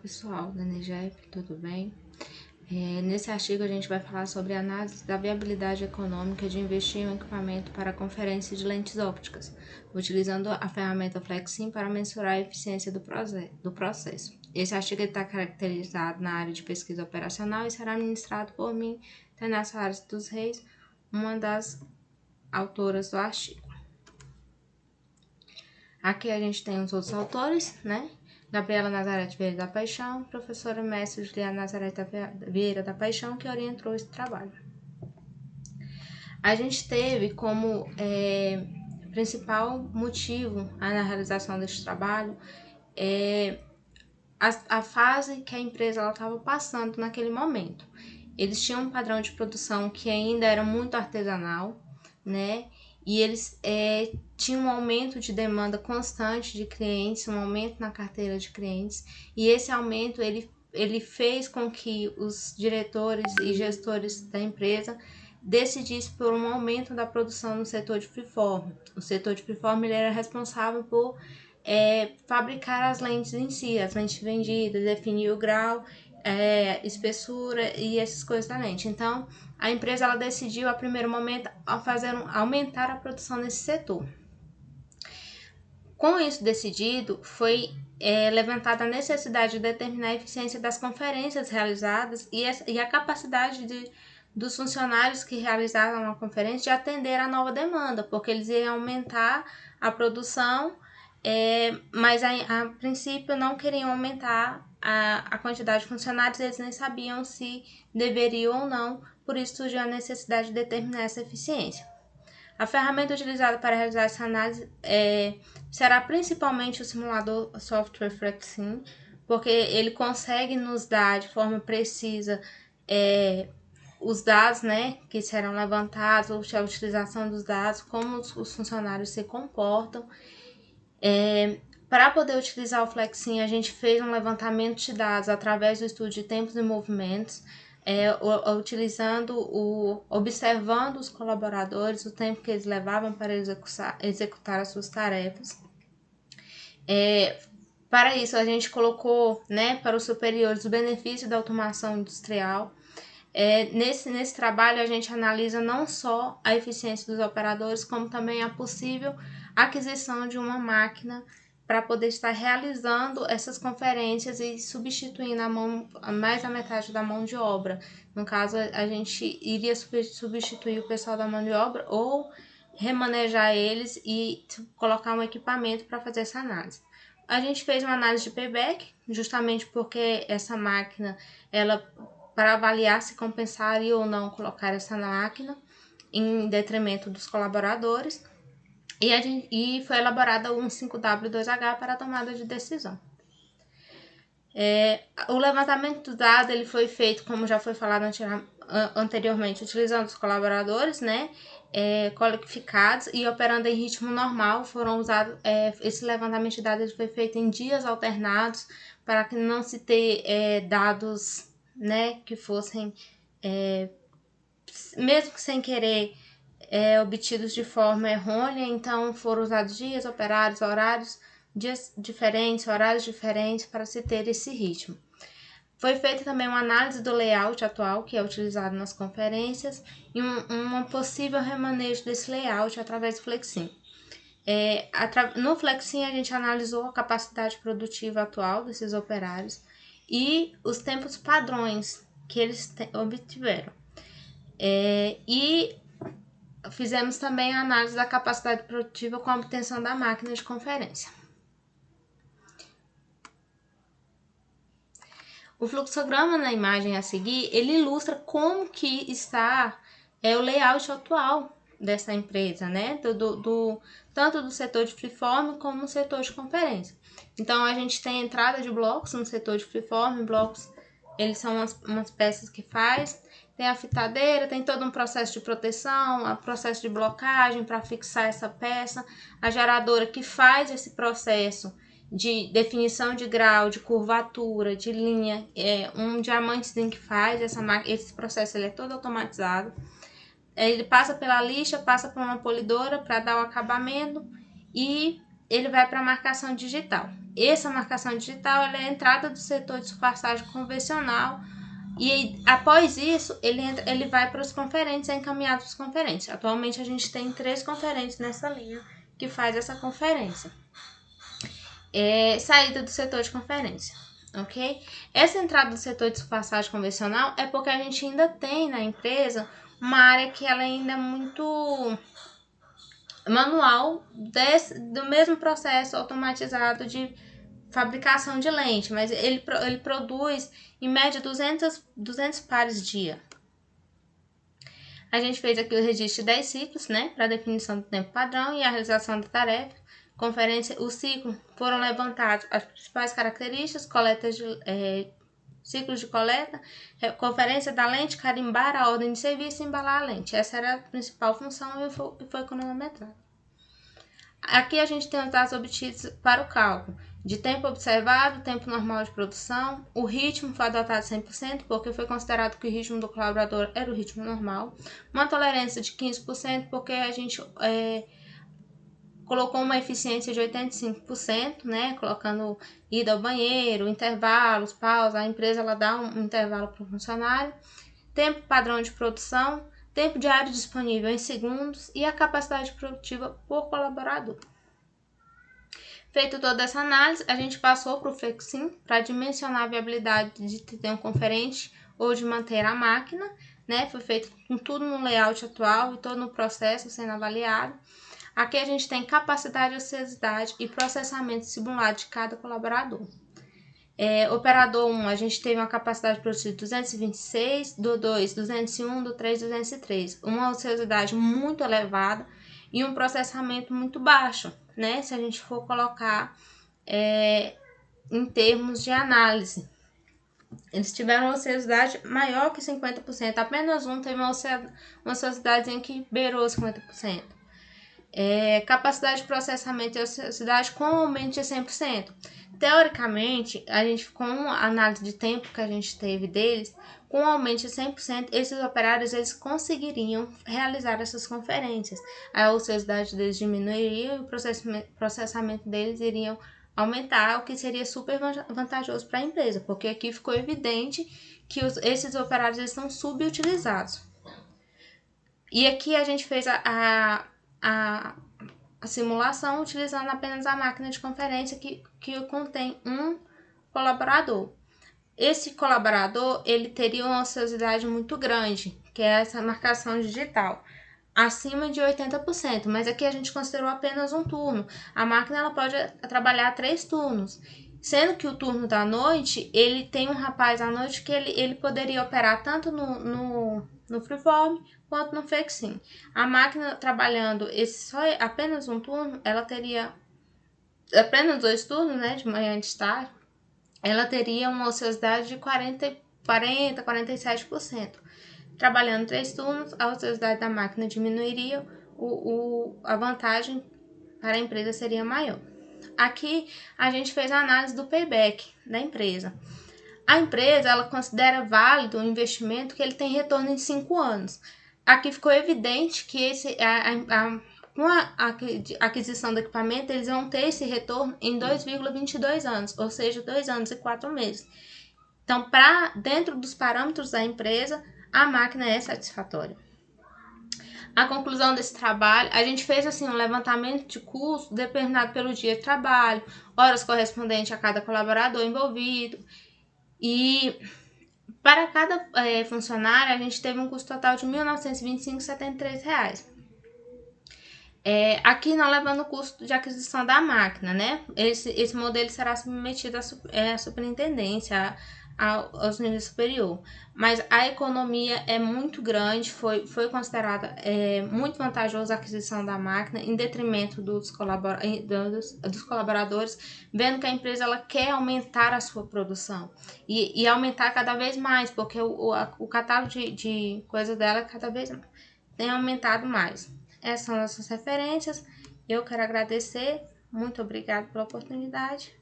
pessoal da NEGEP, tudo bem? Nesse artigo a gente vai falar sobre a análise da viabilidade econômica de investir em um equipamento para conferência de lentes ópticas, utilizando a ferramenta FlexSim para mensurar a eficiência do processo. Esse artigo está caracterizado na área de pesquisa operacional e será ministrado por mim, Tainá Soares dos Reis, uma das autoras do artigo. Aqui a gente tem os outros autores, né? Gabriela Nazarete Vieira da Paixão, professora mestre Juliana Nazarete Vieira da Paixão, que orientou esse trabalho. A gente teve como principal motivo na realização deste trabalho a fase que a empresa estava passando naquele momento. Eles tinham um padrão de produção que ainda era muito artesanal, né? E eles tinham um aumento de demanda constante de clientes, um aumento na carteira de clientes, e esse aumento ele fez com que os diretores e gestores da empresa decidissem por um aumento da produção no setor de freeform. O setor de freeform ele era responsável por fabricar as lentes em si, as lentes vendidas, definir o grau, espessura e essas coisas da lente. Então, a empresa ela decidiu, a primeiro momento, aumentar a produção nesse setor. Com isso decidido, foi levantada a necessidade de determinar a eficiência das conferências realizadas e a capacidade dos funcionários que realizavam a conferência de atender a nova demanda, porque eles iam aumentar a produção, mas a princípio não queriam aumentar a quantidade de funcionários, eles nem sabiam se deveriam ou não, por isso surgiu a necessidade de determinar essa eficiência. A ferramenta utilizada para realizar essa análise será principalmente o simulador software FlexSim, porque ele consegue nos dar de forma precisa os dados, né, que serão levantados, ou a utilização dos dados, como os funcionários se comportam. Para poder utilizar o FlexSim, a gente fez um levantamento de dados através do estudo de tempos e movimentos, observando os colaboradores, o tempo que eles levavam para executar as suas tarefas. Para isso, a gente colocou, né, para os superiores o benefício da automação industrial. Nesse trabalho, a gente analisa não só a eficiência dos operadores, como também a possível aquisição de uma máquina para poder estar realizando essas conferências e substituindo mais da metade da mão de obra. No caso, a gente iria substituir o pessoal da mão de obra ou remanejar eles e colocar um equipamento para fazer essa análise. A gente fez uma análise de payback, justamente porque essa máquina, para avaliar se compensaria ou não colocar essa máquina em detrimento dos colaboradores. E foi elaborada um 5W2H para a tomada de decisão. O levantamento dos dados ele foi feito, como já foi falado anteriormente, utilizando os colaboradores, né, qualificados e operando em ritmo normal. Foram usados, esse levantamento de dados ele foi feito em dias alternados, para que não se ter dados, né, que fossem, mesmo que sem querer, obtidos de forma errônea. Então foram usados dias, horários, dias diferentes, horários diferentes para se ter esse ritmo. Foi feita também uma análise do layout atual que é utilizado nas conferências e um possível remanejo desse layout através do FlexSim. No FlexSim a gente analisou a capacidade produtiva atual desses operários e os tempos padrões que eles obtiveram. E fizemos também a análise da capacidade produtiva com a obtenção da máquina de conferência. O fluxograma na imagem a seguir, ele ilustra como que está o layout atual dessa empresa, né? Tanto do setor de freeform como no setor de conferência. Então, a gente tem a entrada de blocos no setor de freeform. Blocos, eles são umas peças que tem a fitadeira, tem todo um processo de proteção, o processo de blocagem para fixar essa peça, a geradora que faz esse processo de definição de grau, de curvatura, de linha, um diamantezinho que faz esse processo, ele é todo automatizado. Ele passa pela lixa, passa por uma polidora para dar o acabamento e ele vai para a marcação digital. essa marcação digital ela é a entrada do setor de passagem convencional e após isso ele vai para os conferentes, é encaminhado para os conferentes. Atualmente a gente tem 3 conferentes nessa linha que faz essa conferência. Saída do setor de conferência, ok? Essa entrada do setor de passagem convencional é porque a gente ainda tem na empresa uma área que ela ainda é muito manual do mesmo processo automatizado de fabricação de lente, mas ele produz em média 200 pares dia. A gente fez aqui o registro de 10 ciclos, né, para definição do tempo padrão e a realização da tarefa. Conferência, o ciclo foram levantados as principais características, ciclos de coleta, conferência da lente, carimbar a ordem de serviço e embalar a lente. Essa era a principal função e foi cronometrada. Aqui a gente tem os dados obtidos para o cálculo de tempo observado, tempo normal de produção, o ritmo foi adotado 100%, porque foi considerado que o ritmo do colaborador era o ritmo normal, uma tolerância de 15%, porque a gente colocou uma eficiência de 85%, né, colocando ida ao banheiro, intervalos, pausa, a empresa ela dá um intervalo para o funcionário, tempo padrão de produção, tempo diário disponível em segundos e a capacidade produtiva por colaborador. Feito toda essa análise, a gente passou para o Flexim para dimensionar a viabilidade de ter um conferente ou de manter a máquina, né? Foi feito com tudo no layout atual e todo no processo sendo avaliado. Aqui a gente tem capacidade, ociosidade e processamento simulado de cada colaborador. Operador 1, a gente teve uma capacidade produtiva de 226, do 2, 201, do 3, 203. Uma ociosidade muito elevada e um processamento muito baixo, né? Se a gente for colocar em termos de análise. Eles tiveram uma ociosidade maior que 50%. Apenas um teve uma ociosidade que beirou 50%. Capacidade de processamento e ociosidade com aumento de 100%. Teoricamente, a gente, com a análise de tempo que a gente teve deles, com aumento de 100%, esses operários eles conseguiriam realizar essas conferências. A ociosidade deles diminuiria e o processamento deles iriam aumentar, o que seria super vantajoso para a empresa, porque aqui ficou evidente que esses operários eles estão subutilizados. E aqui a gente fez a simulação utilizando apenas a máquina de conferência que contém um colaborador. Esse colaborador ele teria uma ociosidade muito grande, que é essa marcação digital, acima de 80%, mas aqui a gente considerou apenas um turno. A máquina ela pode trabalhar 3 turnos, sendo que o turno da noite, ele tem um rapaz à noite que ele poderia operar tanto no Freeform quanto no Flexim. A máquina trabalhando apenas um turno, ela teria apenas 2 turnos, né, de manhã e de tarde, ela teria uma ociosidade de 47%. Trabalhando 3 turnos, a ociosidade da máquina diminuiria, a vantagem para a empresa seria maior. Aqui a gente fez a análise do payback da empresa. A empresa ela considera válido o investimento que ele tem retorno em 5 anos. Aqui ficou evidente que com a aquisição do equipamento, eles vão ter esse retorno em 2,22 anos, ou seja, 2 anos e 4 meses. Então, dentro dos parâmetros da empresa, a máquina é satisfatória. A conclusão desse trabalho, a gente fez assim um levantamento de custo determinado pelo dia de trabalho, horas correspondentes a cada colaborador envolvido, e para cada funcionário, a gente teve um custo total de R$ 1.925,73. Aqui não levando o custo de aquisição da máquina, né? Esse modelo será submetido à superintendência, aos níveis superior. Mas a economia é muito grande, foi considerada muito vantajosa a aquisição da máquina, em detrimento dos colaboradores, vendo que a empresa ela quer aumentar a sua produção e aumentar cada vez mais, porque o catálogo de coisas dela cada vez tem aumentado mais. Essas são nossas referências. Eu quero agradecer. Muito obrigada pela oportunidade.